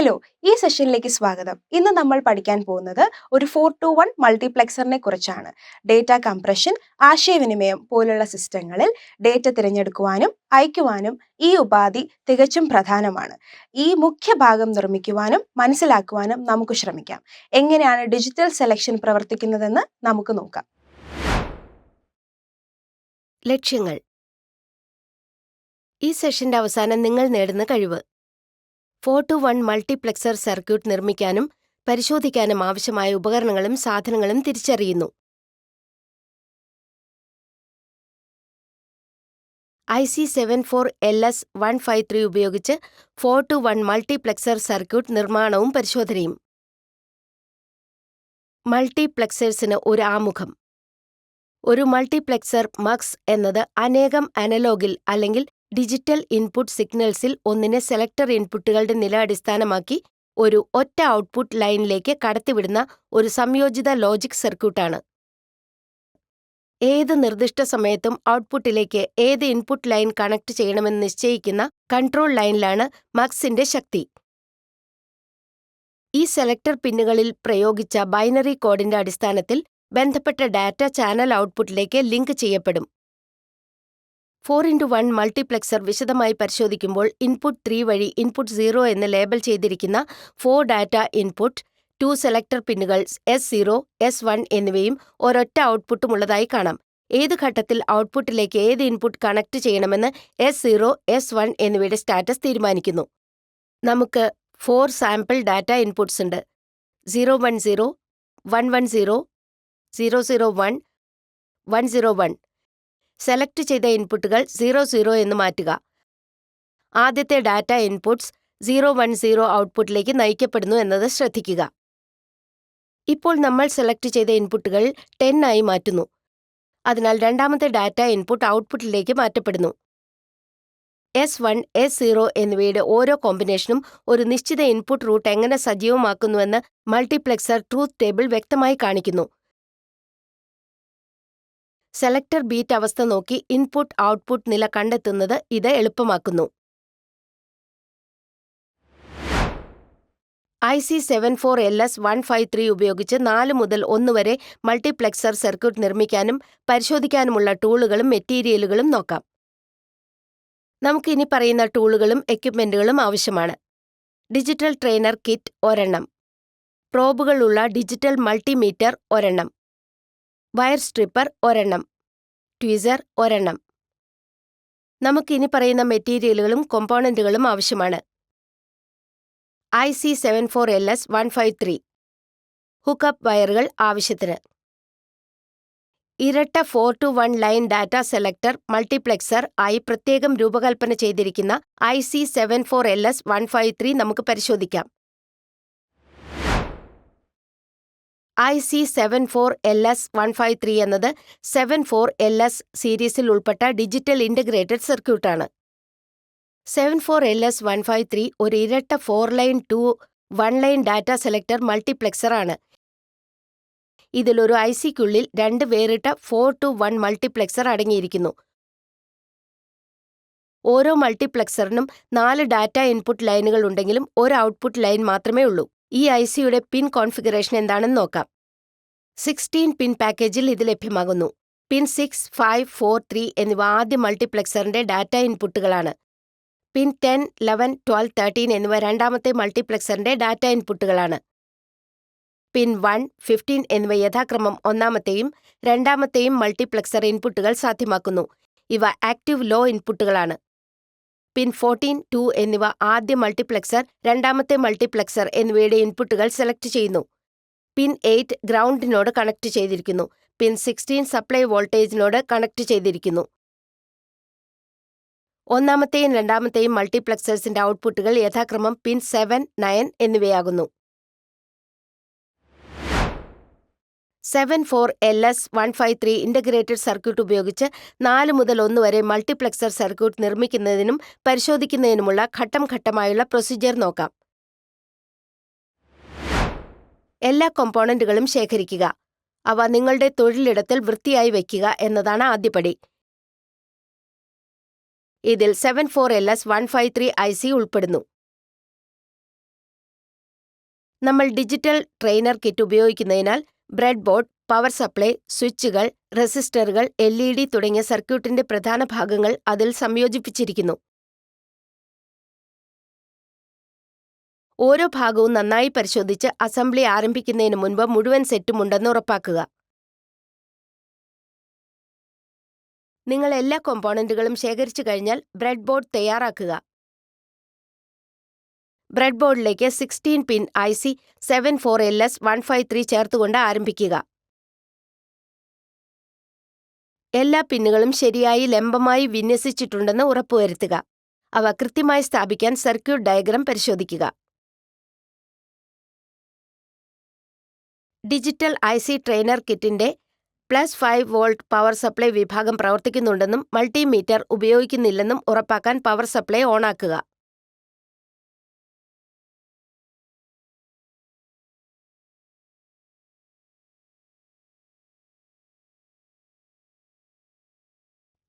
Hello, ഈ സെഷനിലേക്ക് സ്വാഗതം. ഇന്ന് നമ്മൾ പഠിക്കാൻ പോകുന്നത് ഒരു 4:1 മൾട്ടിപ്ലക്സറിനെ കുറിച്ചാണ്. ഡേറ്റ കംപ്രഷൻ, ആശയവിനിമയം പോലുള്ള സിസ്റ്റങ്ങളിൽ ഡേറ്റ തിരഞ്ഞെടുക്കുവാനും അയക്കുവാനും ഈ ഉപാധി തികച്ചും പ്രധാനമാണ്. ഈ മുഖ്യ ഭാഗം നിർമ്മിക്കുവാനും മനസ്സിലാക്കുവാനും നമുക്ക് ശ്രമിക്കാം. എങ്ങനെയാണ് ഡിജിറ്റൽ സെലക്ഷൻ പ്രവർത്തിക്കുന്നതെന്ന് നമുക്ക് നോക്കാം. ലക്ഷ്യങ്ങൾ. ഈ സെഷന്റെ അവസാനം നിങ്ങൾ നേടുന്ന കഴിവ് 4:1 മൾട്ടിപ്ലക്സർ സർക്യൂട്ട് നിർമ്മിക്കാനും പരിശോധിക്കാനും ആവശ്യമായ ഉപകരണങ്ങളും സാധനങ്ങളും തിരിച്ചറിയുന്നു. IC 74LS153 ഉപയോഗിച്ച് 4:1 മൾട്ടിപ്ലക്സർ സർക്യൂട്ട് നിർമ്മാണവും പരിശോധനയും. മൾട്ടിപ്ലക്സേഴ്സിന് ഒരു ആമുഖം. ഒരു മൾട്ടിപ്ലക്സർ മക്സ് എന്നത് അനേകം അനലോഗിൽ അല്ലെങ്കിൽ ഡിജിറ്റൽ ഇൻപുട്ട് സിഗ്നൽസിൽ ഒന്നിനെ സെലക്ടർ ഇൻപുട്ടുകളുടെ നില അടിസ്ഥാനമാക്കി ഒരു ഒറ്റ ഔട്ട്പുട്ട് ലൈനിലേക്ക് കടത്തിവിടുന്ന ഒരു സംയോജിത ലോജിക് സർക്യൂട്ടാണ്. ഏത് നിർദ്ദിഷ്ട സമയത്തും ഔട്ട്പുട്ടിലേക്ക് ഏത് ഇൻപുട്ട് ലൈൻ കണക്ട് ചെയ്യണമെന്ന് നിശ്ചയിക്കുന്ന കൺട്രോൾ ലൈനിലാണ് മക്സിന്റെ ശക്തി. ഈ സെലക്ടർ പിന്നുകളിൽ പ്രയോഗിച്ച ബൈനറി കോഡിന്റെ അടിസ്ഥാനത്തിൽ ബന്ധപ്പെട്ട ഡാറ്റ ചാനൽ ഔട്ട്പുട്ടിലേക്ക് ലിങ്ക് ചെയ്യപ്പെടും. 4:1 മൾട്ടിപ്ലക്സർ വിശദമായി പരിശോധിക്കുമ്പോൾ ഇൻപുട്ട് 3 വഴി ഇൻപുട്ട് 0 എന്ന് ലേബൽ ചെയ്തിരിക്കുന്ന 4 ഡാറ്റ ഇൻപുട്ട്, 2 സെലക്ടർ പിന്നുകൾ S0, S1 എന്നിവയും ഒരൊറ്റ ഔട്ട്പുട്ടും ഉള്ളതായി കാണാം. ഏത് ഘട്ടത്തിൽ ഔട്ട്പുട്ടിലേക്ക് ഏത് ഇൻപുട്ട് കണക്ട് ചെയ്യണമെന്ന് S0, S1 എന്നിവയുടെ സ്റ്റാറ്റസ് തീരുമാനിക്കുന്നു. നമുക്ക് 4 സാമ്പിൾ ഡാറ്റ ഇൻപുട്ട്സ് ഉണ്ട്. 010, 110, 001, 101. സെലക്ട് ചെയ്ത ഇൻപുട്ടുകൾ 00 എന്ന് മാറ്റുക. ആദ്യത്തെ ഡാറ്റ ഇൻപുട്ട്സ് 010 ഔട്ട്പുട്ടിലേക്ക് നയിക്കപ്പെടുന്നു എന്നത് ശ്രദ്ധിക്കുക. ഇപ്പോൾ നമ്മൾ സെലക്ട് ചെയ്ത ഇൻപുട്ടുകൾ 10 ആയി മാറ്റുന്നു. അതിനാൽ രണ്ടാമത്തെ ഡാറ്റ ഇൻപുട്ട് ഔട്ട്പുട്ടിലേക്ക് മാറ്റപ്പെടുന്നു. S1, S0 എന്നിവയുടെ ഓരോ കോമ്പിനേഷനും ഒരു നിശ്ചിത ഇൻപുട്ട് റൂട്ട് എങ്ങനെ സജീവമാക്കുന്നുവെന്ന് മൾട്ടിപ്ലക്സർ ട്രൂത്ത് ടേബിൾ വ്യക്തമായി കാണിക്കുന്നു. സെലക്ടർ ബീറ്റ് അവസ്ഥ നോക്കി ഇൻപുട്ട് ഔട്ട്പുട്ട് നില കണ്ടെത്തുന്നത് ഇത് എളുപ്പമാക്കുന്നു. IC 74LS153 ഉപയോഗിച്ച് 4 മുതൽ 1 വരെ മൾട്ടിപ്ലക്സർ സർക്യൂട്ട് നിർമ്മിക്കാനും പരിശോധിക്കാനുമുള്ള ടൂളുകളും മെറ്റീരിയലുകളും നോക്കാം. നമുക്ക് ഇനി പറയുന്ന ടൂളുകളും എക്യുപ്മെന്റുകളും ആവശ്യമാണ്. ഡിജിറ്റൽ ട്രെയിനർ കിറ്റ് ഒരെണ്ണം, പ്രോബുകളുള്ള ഡിജിറ്റൽ മൾട്ടിമീറ്റർ ഒരെണ്ണം, വയർ സ്ട്രിപ്പർ ഒരെണ്ണം, ട്വീസർ ഒരെണ്ണം. നമുക്ക് ഇനി പറയുന്ന മെറ്റീരിയലുകളും കോമ്പോണന്റുകളും ആവശ്യമാണ്. IC 74LS153 ഹുക്കപ്പ് വയറുകൾ ആവശ്യത്തിന്. ഇരട്ട 4:1 ലൈൻ ഡാറ്റ സെലക്ടർ മൾട്ടിപ്ലക്സർ ആയി പ്രത്യേകം രൂപകൽപ്പന ചെയ്തിരിക്കുന്ന IC 74LS153 നമുക്ക് പരിശോധിക്കാം. IC 74LS153 എന്നത് 74LS സീരീസിൽ ഉൾപ്പെട്ട ഡിജിറ്റൽ ഇന്റഗ്രേറ്റഡ് സർക്യൂട്ടാണ്. 74LS153 ഒരു ഇരട്ട 4-ലൈൻ 2-1 ലൈൻ ഡാറ്റ സെലക്ടർ മൾട്ടിപ്ലക്സർ ആണ്. ഇതിലൊരു ICക്കുള്ളിൽ 2 വേറിട്ട 4:1 മൾട്ടിപ്ലക്സർ അടങ്ങിയിരിക്കുന്നു. ഓരോ മൾട്ടിപ്ലക്സറിനും 4 ഡാറ്റ ഇൻപുട്ട് ലൈനുകൾ ഉണ്ടെങ്കിലും ഒരു ഔട്ട്പുട്ട് ലൈൻ മാത്രമേ ഉള്ളൂ. ഈ ICയുടെ പിൻ കോൺഫിഗറേഷൻ എന്താണെന്ന് നോക്കാം. 16 പിൻ പാക്കേജിൽ ഇത് ലഭ്യമാകുന്നു. പിൻ 6, 5, 4, 3 എന്നിവ ആദ്യ മൾട്ടിപ്ലക്സറിന്റെ ഡാറ്റ ഇൻപുട്ടുകളാണ്. പിൻ 10, 11, 12, 13 എന്നിവ രണ്ടാമത്തെ മൾട്ടിപ്ലക്സറിന്റെ ഡാറ്റ ഇൻപുട്ടുകളാണ്. പിൻ 1, 15 എന്നിവ യഥാക്രമം ഒന്നാമത്തെയും രണ്ടാമത്തെയും മൾട്ടിപ്ലക്സർ ഇൻപുട്ടുകൾ സാധ്യമാക്കുന്നു. ഇവ ആക്റ്റീവ് ലോ ഇൻപുട്ടുകളാണ്. പിൻ 14, 2 എന്നിവ ആദ്യ മൾട്ടിപ്ലക്സർ, രണ്ടാമത്തെ മൾട്ടിപ്ലക്സർ എന്നിവയുടെ ഇൻപുട്ടുകൾ സെലക്ട് ചെയ്യുന്നു. പിൻ 8 ഗ്രൗണ്ടിനോട് കണക്ട് ചെയ്തിരിക്കുന്നു. പിൻ 16 സപ്ലൈ വോൾട്ടേജിനോട് കണക്ട് ചെയ്തിരിക്കുന്നു. ഒന്നാമത്തെയും രണ്ടാമത്തെയും മൾട്ടിപ്ലക്സേഴ്സിന്റെ ഔട്ട്പുട്ടുകൾ യഥാക്രമം പിൻ 7, 9 എന്നിവയാകുന്നു. 74LS153 ഇന്റഗ്രേറ്റഡ് സർക്യൂട്ട് ഉപയോഗിച്ച് 4 മുതൽ 1 വരെ മൾട്ടിപ്ലക്സർ സർക്യൂട്ട് നിർമ്മിക്കുന്നതിനും പരിശോധിക്കുന്നതിനുമുള്ള ഘട്ടം ഘട്ടമായുള്ള പ്രൊസീജിയർ നോക്കാം. എല്ലാ കോമ്പോണന്റുകളും ശേഖരിക്കുക. അവ നിങ്ങളുടെ തൊഴിലിടത്തിൽ വൃത്തിയായി വയ്ക്കുക എന്നതാണ് ആദ്യപടി. ഇതിൽ 74LS153 IC ഉൾപ്പെടുന്നു. നമ്മൾ ഡിജിറ്റൽ ട്രെയിനർ കിറ്റ് ഉപയോഗിക്കുന്നതിനാൽ ബ്രെഡ് ബോർഡ്, പവർ സപ്ലൈ, സ്വിച്ചുകൾ, റെസിസ്റ്ററുകൾ, LED തുടങ്ങിയ സർക്യൂട്ടിന്റെ പ്രധാന ഭാഗങ്ങൾ അതിൽ സംയോജിപ്പിച്ചിരിക്കുന്നു. ഓരോ ഭാഗവും നന്നായി പരിശോധിച്ച് അസംബ്ലി ആരംഭിക്കുന്നതിന് മുൻപ് മുഴുവൻ സെറ്റും ഉണ്ടെന്ന് ഉറപ്പാക്കുക. നിങ്ങൾ എല്ലാ കോമ്പോണന്റുകളും ശേഖരിച്ചു കഴിഞ്ഞാൽ ബ്രെഡ് ബോർഡ് തയ്യാറാക്കുക. ബ്രെഡ് ബോർഡിലേക്ക് 16 പിൻ IC 74LS153 ചേർത്തുകൊണ്ട് ആരംഭിക്കുക. എല്ലാ പിന്നുകളും ശരിയായി ലംബമായി വിന്യസിച്ചിട്ടുണ്ടെന്ന് ഉറപ്പുവരുത്തുക. അവ കൃത്യമായി സ്ഥാപിക്കാൻ സർക്യൂട്ട് ഡയഗ്രം പരിശോധിക്കുക. ഡിജിറ്റൽ IC ട്രെയിനർ കിറ്റിന്റെ +5 വോൾട്ട് പവർ സപ്ലൈ വിഭാഗം പ്രവർത്തിക്കുന്നുണ്ടെന്നും മൾട്ടിമീറ്റർ ഉപയോഗിക്കുന്നില്ലെന്നും ഉറപ്പാക്കാൻ പവർ സപ്ലൈ ഓണാക്കുക.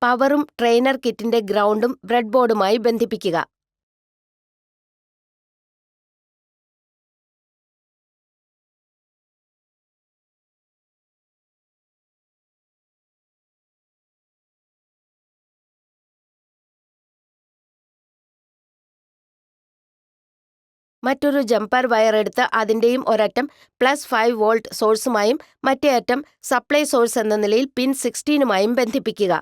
പവറും ട്രെയിനർ കിറ്റിന്റെ ഗ്രൗണ്ടും ബ്രെഡ് ബോർഡുമായി ബന്ധിപ്പിക്കുക. മറ്റൊരു ജമ്പർ വയർ എടുത്ത് അതിന്റെയും ഒരറ്റം +5 വോൾട്ട് സോഴ്സുമായും മറ്റേ അറ്റം സപ്ലൈ സോഴ്സ് എന്ന നിലയിൽ പിൻ 16 ബന്ധിപ്പിക്കുക.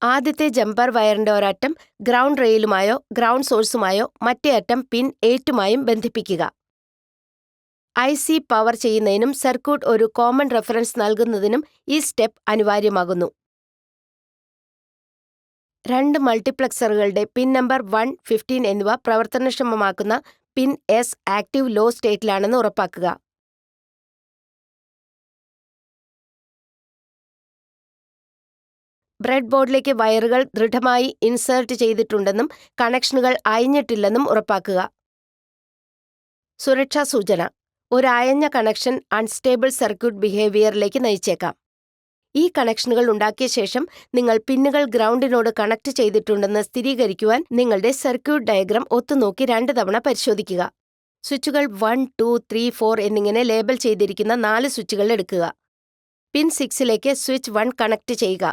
ആദ്യത്തെ ജമ്പർ വയറിന്റെ ഒരറ്റം ഗ്രൗണ്ട് റെയിലുമായോ ഗ്രൗണ്ട് സോഴ്സുമായോ മറ്റേ അറ്റം പിൻ 8 ബന്ധിപ്പിക്കുക. IC പവർ ചെയ്യുന്നതിനും സർക്യൂട്ട് ഒരു കോമൺ റെഫറൻസ് നൽകുന്നതിനും ഈ സ്റ്റെപ്പ് അനിവാര്യമാകുന്നു. രണ്ട് മൾട്ടിപ്ലക്സറുകളുടെ പിൻ നമ്പർ 1, 15 എന്നിവ പ്രവർത്തനക്ഷമമാക്കുന്ന പിൻ S ആക്റ്റീവ് ലോ സ്റ്റേറ്റിലാണെന്ന് ഉറപ്പാക്കുക. ബ്രെഡ് ബോർഡിലേക്ക് വയറുകൾ ദൃഢമായി ഇൻസേർട്ട് ചെയ്തിട്ടുണ്ടെന്നും കണക്ഷനുകൾ അയഞ്ഞിട്ടില്ലെന്നും ഉറപ്പാക്കുക. സുരക്ഷാ സൂചന: ഒരു അയഞ്ഞ കണക്ഷൻ അൺസ്റ്റേബിൾ സർക്യൂട്ട് ബിഹേവിയറിലേക്ക് നയിച്ചേക്കാം. ഈ കണക്ഷനുകൾ ഉണ്ടാക്കിയ ശേഷം നിങ്ങൾ പിന്നുകൾ ഗ്രൗണ്ടിനോട് കണക്ട് ചെയ്തിട്ടുണ്ടെന്ന് സ്ഥിരീകരിക്കുവാൻ നിങ്ങളുടെ സർക്യൂട്ട് ഡയഗ്രം ഒത്തുനോക്കി 2 തവണ പരിശോധിക്കുക. സ്വിച്ചുകൾ 1, 2, 3, 4 എന്നിങ്ങനെ ലേബൽ ചെയ്തിരിക്കുന്ന 4 സ്വിച്ചുകൾ എടുക്കുക. പിൻ 6ലേക്ക് സ്വിച്ച് 1 കണക്ട് ചെയ്യുക.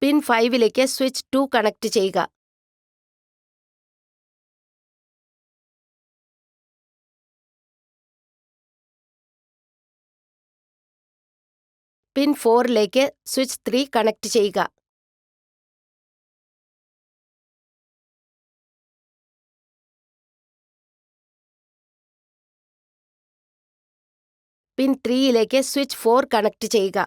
പിൻ 5ലേക്ക് സ്വിച്ച് 2 കണക്ട് ചെയ്യുക. പിൻ 4ലേക്ക് സ്വിച്ച് 3 കണക്ട് ചെയ്യുക. പിൻ 3ലേക്ക് സ്വിച്ച് 4 കണക്ട് ചെയ്യുക.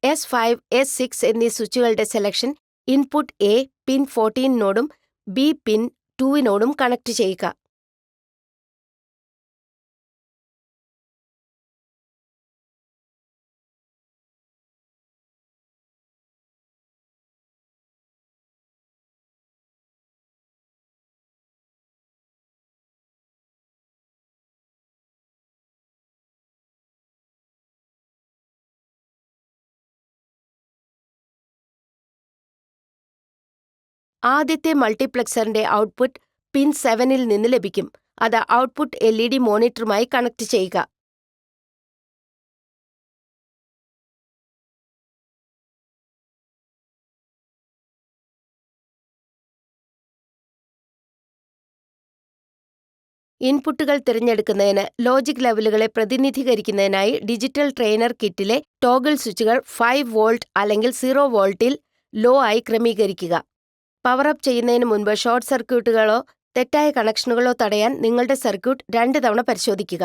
S5, S6 എന്നീ സ്വിച്ചുകളുടെ സെലക്ഷൻ ഇൻപുട്ട് A പിൻ 14നോടും B പിൻ 2നോടും കണക്ട് ചെയ്യുക. ആദ്യത്തെ മൾട്ടിപ്ലക്സറിന്റെ ഔട്ട്പുട്ട് പിൻ 7ൽ നിന്ന് ലഭിക്കും. അത് ഔട്ട്പുട്ട് LED മോണിറ്ററുമായി കണക്ട് ചെയ്യുക. ഇൻപുട്ടുകൾ തിരഞ്ഞെടുക്കുന്നതിന് ലോജിക് ലെവലുകളെ പ്രതിനിധീകരിക്കുന്നതിനായി ഡിജിറ്റൽ ട്രെയിനർ കിറ്റിലെ ടോഗിൾ സ്വിച്ചുകൾ 5 വോൾട്ട് അല്ലെങ്കിൽ 0 വോൾട്ടിൽ ലോ ആയി ക്രമീകരിക്കുക. പവർ അപ്പ് ചെയ്യുന്നതിന് മുൻപ് ഷോർട്ട് സർക്യൂട്ടുകളോ തെറ്റായ കണക്ഷനുകളോ തടയാൻ നിങ്ങളുടെ സർക്യൂട്ട് 2 തവണ പരിശോധിക്കുക.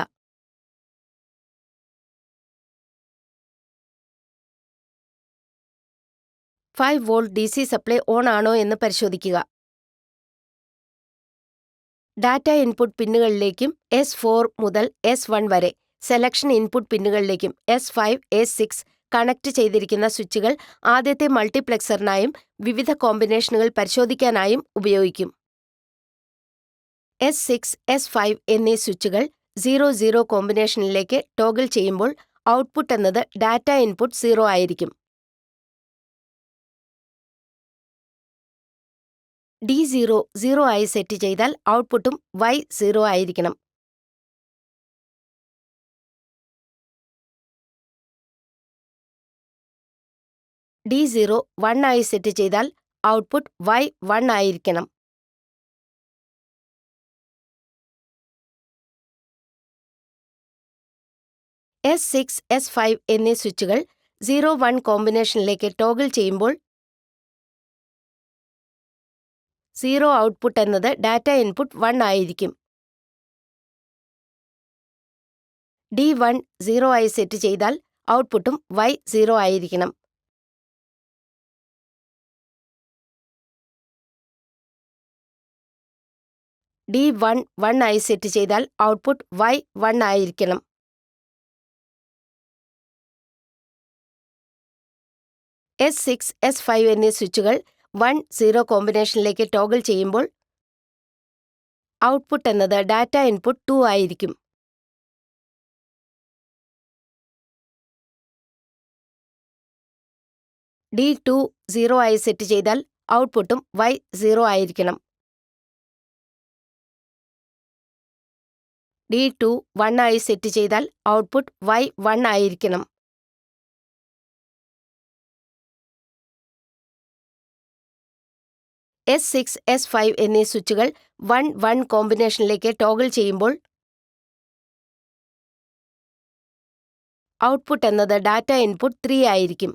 Five volt DC supply on ആണോ എന്ന് പരിശോധിക്കുക. ഡാറ്റ ഇൻപുട്ട് പിന്നുകളിലേക്കും S4 മുതൽ S1 വരെ selection input പിന്നുകളിലേക്കും S5, S6 connect ചെയ്തിരിക്കുന്ന സ്വിച്ചുകൾ ആദ്യത്തെ മൾട്ടിപ്ലെക്സറിനായും വിവിധ കോമ്പിനേഷനുകൾ പരിശോധിക്കാനായും ഉപയോഗിക്കും. S6, S5 എന്നീ സ്വിച്ചുകൾ 00 കോമ്പിനേഷനിലേക്ക് ടോഗിൾ ചെയ്യുമ്പോൾ ഔട്ട്പുട്ട് എന്നത് ഡാറ്റ ഇൻപുട്ട് 0 ആയിരിക്കും. D0 0 ആയി സെറ്റ് ചെയ്താൽ ഔട്ട്പുട്ടും Y0 ആയിരിക്കണം. D0 1 ആയി സെറ്റ് ചെയ്താൽ ഔട്ട്പുട്ട് Y1 ആയിരിക്കണം. S6, S5 എന്നീ സ്വിച്ചുകൾ 01 കോമ്പിനേഷനിലേക്ക് ടോഗിൾ ചെയ്യുമ്പോൾ 0 ഔട്ട്പുട്ട് എന്നത് ഡാറ്റ ഇൻപുട്ട് 1 ആയിരിക്കും. D1 0 ആയി സെറ്റ് ചെയ്താൽ ഔട്ട്പുട്ടും Y0 ആയിരിക്കണം. D1 1 ആയി സെറ്റ് ചെയ്താൽ ഔട്ട്പുട്ട് Y1 ആയിരിക്കണം. S6, S5 എന്നീ സ്വിച്ചുകൾ 1-0 കോമ്പിനേഷനിലേക്ക് ടോഗിൾ ചെയ്യുമ്പോൾ ഔട്ട്പുട്ട് എന്നത് ഡാറ്റ ഇൻപുട്ട് 2 ആയിരിക്കും. D2 0 ആയി സെറ്റ് ചെയ്താൽ ഔട്ട്പുട്ടും Y0 ആയിരിക്കണം. D2 1 ആയി സെറ്റ് ചെയ്താൽ ഔട്ട്പുട്ട് Y1 ആയിരിക്കണം. S6, S5 എന്നീ സ്വിച്ചുകൾ 1-1 കോമ്പിനേഷനിലേക്ക് ടോഗിൾ ചെയ്യുമ്പോൾ ഔട്ട്പുട്ട് എന്നത് ഡാറ്റ ഇൻപുട്ട് 3 ആയിരിക്കും.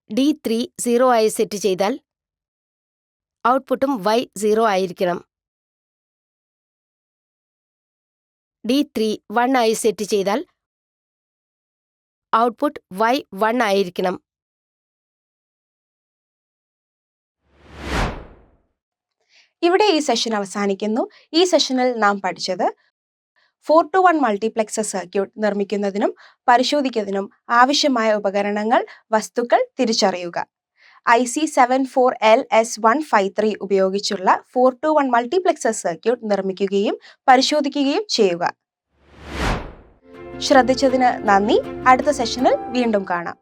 D3 0 ആയി സെറ്റ് ചെയ്താൽ ഔട്ട്പുട്ടും Y0 ആയിരിക്കണം. D3 1 ആയി സെറ്റ് ചെയ്താൽ ഔട്ട്പുട്ട് Y1 ആയിരിക്കണം. ഇവിടെ ഈ സെഷൻ അവസാനിക്കുന്നു. ഈ സെഷനിൽ നാം പഠിച്ചത് 4-to-1 മൾട്ടിപ്ലെക്സർ സർക്യൂട്ട് നിർമ്മിക്കുന്നതിനും പരിശോധിക്കുന്നതിനും ആവശ്യമായ ഉപകരണങ്ങൾ, വസ്തുക്കൾ തിരിച്ചറിയുക. IC 74LS153 ഉപയോഗിച്ചുള്ള 4-to-1 മൾട്ടിപ്ലെക്സർ സർക്യൂട്ട് നിർമ്മിക്കുകയും പരിശോധിക്കുകയും ചെയ്യുക. ശ്രദ്ധിച്ചതിന് നന്ദി. അടുത്ത സെഷനിൽ വീണ്ടും കാണാം.